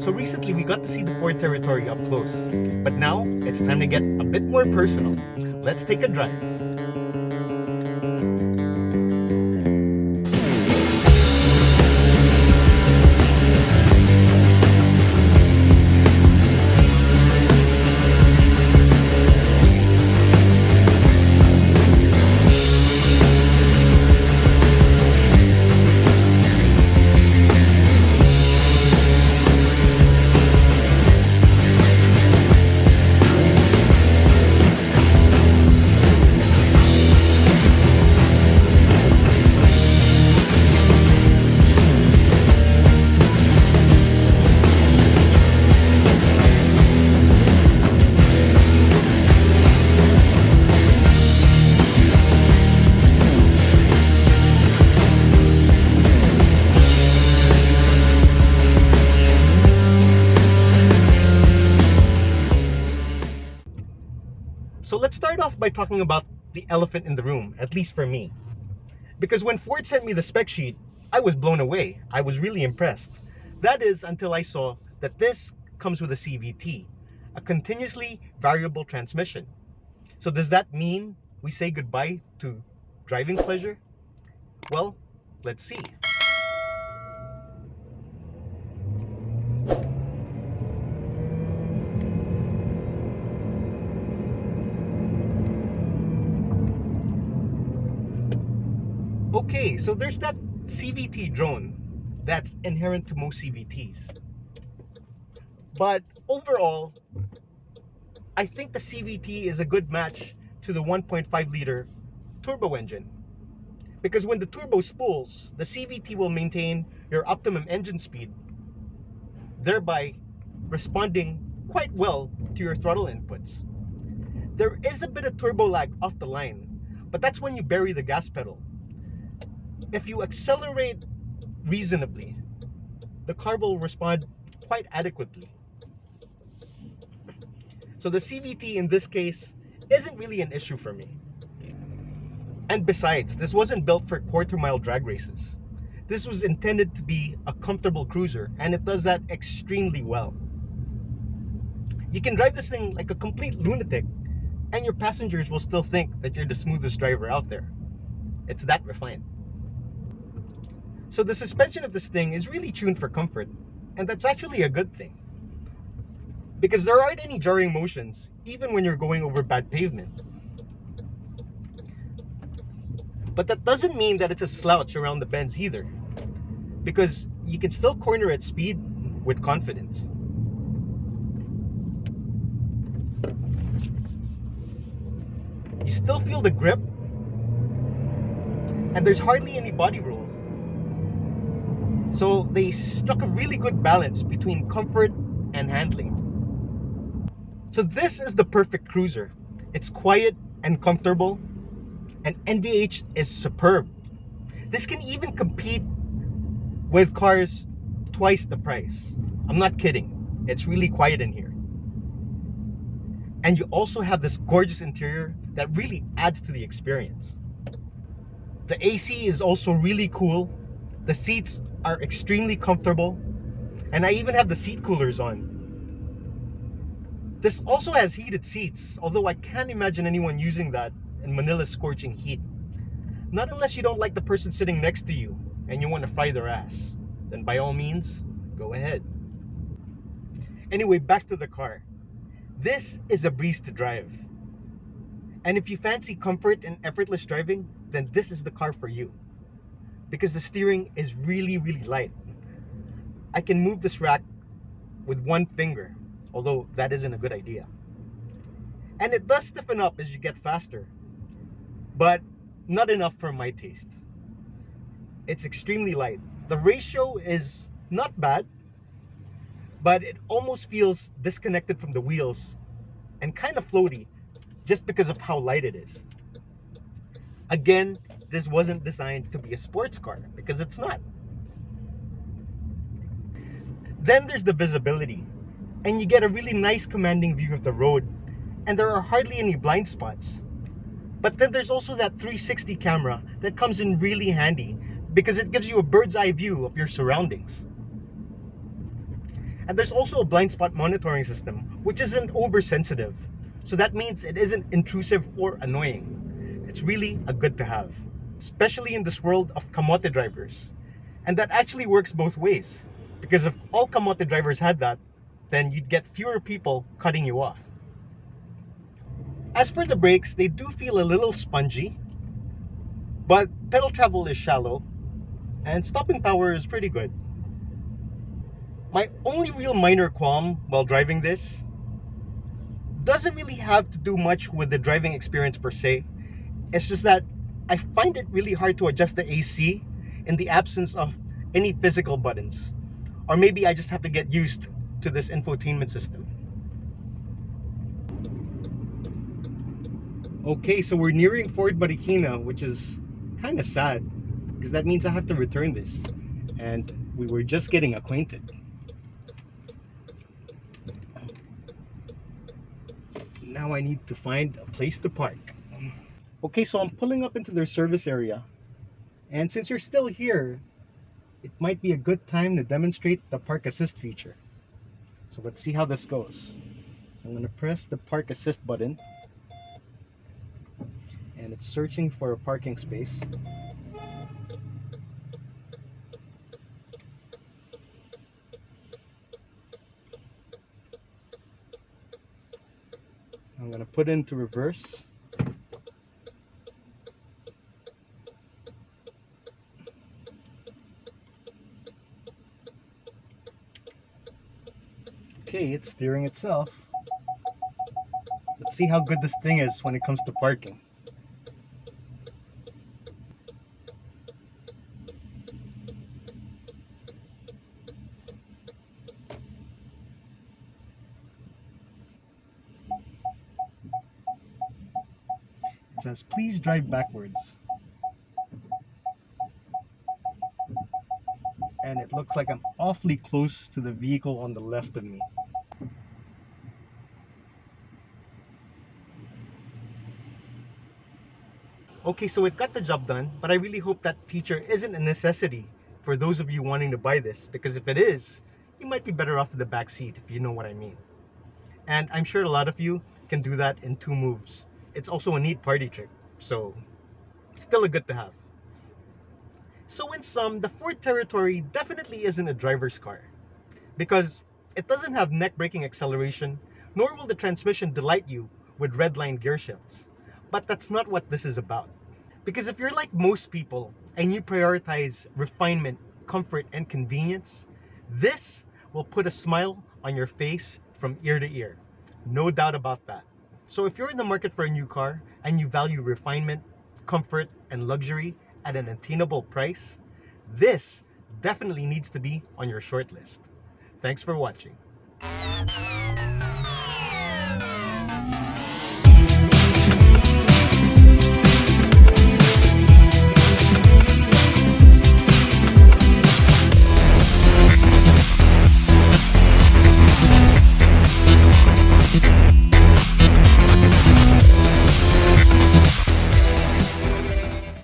So recently we got to see the Ford territory up close, but now it's time to get a bit more personal. Let's take a drive. So let's start off by talking about the elephant in the room, at least for me. Because when Ford sent me the spec sheet, I was blown away. I was really impressed. That is until I saw that this comes with a CVT, a continuously variable transmission. So does that mean we say goodbye to driving pleasure? Well, let's see. Okay, so there's that CVT drone that's inherent to most CVTs. But overall, I think the CVT is a good match to the 1.5 liter turbo engine. Because when the turbo spools, the CVT will maintain your optimum engine speed, thereby responding quite well to your throttle inputs. There is a bit of turbo lag off the line, but that's when you bury the gas pedal. If you accelerate reasonably, the car will respond quite adequately. So the CVT in this case isn't really an issue for me. And besides, this wasn't built for quarter-mile drag races. This was intended to be a comfortable cruiser, and it does that extremely well. You can drive this thing like a complete lunatic, and your passengers will still think that you're the smoothest driver out there. It's that refined. So the suspension of this thing is really tuned for comfort, and that's actually a good thing. Because there aren't any jarring motions, even when you're going over bad pavement. But that doesn't mean that it's a slouch around the bends either, because you can still corner at speed with confidence. You still feel the grip, and there's hardly any body roll. So they struck a really good balance between comfort and handling. So this is the perfect cruiser. It's quiet and comfortable, and NVH is superb. This can even compete with cars twice the price. I'm not kidding. It's really quiet in here. And you also have this gorgeous interior that really adds to the experience. The AC is also really cool. The seats are extremely comfortable, and I even have the seat coolers on. This also has heated seats, although I can't imagine anyone using that in Manila's scorching heat. Not unless you don't like the person sitting next to you and you want to fry their ass. Then by all means, go ahead. Anyway, back to the car. This is a breeze to drive. And if you fancy comfort and effortless driving, then this is the car for you. Because the steering is really, really light. I can move this rack with one finger, although that isn't a good idea. And it does stiffen up as you get faster, but not enough for my taste. It's extremely light. The ratio is not bad, but it almost feels disconnected from the wheels and kind of floaty just because of how light it is. Again, this wasn't designed to be a sports car because it's not. Then there's the visibility, and you get a really nice commanding view of the road, and there are hardly any blind spots. But then there's also that 360 camera that comes in really handy because it gives you a bird's eye view of your surroundings. And there's also a blind spot monitoring system, which isn't oversensitive. So that means it isn't intrusive or annoying. It's really a good to have, especially in this world of kamote drivers. And that actually works both ways. Because if all kamote drivers had that, then you'd get fewer people cutting you off. As for the brakes, they do feel a little spongy, but pedal travel is shallow, and stopping power is pretty good. My only real minor qualm while driving this doesn't really have to do much with the driving experience per se. It's just that I find it really hard to adjust the AC in the absence of any physical buttons. Or maybe I just have to get used to this infotainment system. Okay, so we're nearing Ford Marikina, which is kind of sad because that means I have to return this. And we were just getting acquainted. Now I need to find a place to park. Okay, so I'm pulling up into their service area. And since you're still here, it might be a good time to demonstrate the park assist feature. So let's see how this goes. I'm going to press the park assist button. And it's searching for a parking space. I'm going to put into reverse. Okay, it's steering itself. Let's see how good this thing is when it comes to parking. It says, please drive backwards. And it looks like I'm awfully close to the vehicle on the left of me. Okay, so it got the job done, but I really hope that feature isn't a necessity for those of you wanting to buy this, because if it is, you might be better off in the back seat, if you know what I mean. And I'm sure a lot of you can do that in 2 moves. It's also a neat party trick, so still a good to have. So in sum, the Ford Territory definitely isn't a driver's car, because it doesn't have neck braking acceleration, nor will the transmission delight you with redline gear shifts. But that's not what this is about. Because if you're like most people and you prioritize refinement, comfort, and convenience, this will put a smile on your face from ear to ear. No doubt about that. So if you're in the market for a new car and you value refinement, comfort, and luxury at an attainable price, this definitely needs to be on your short list. Thanks for watching.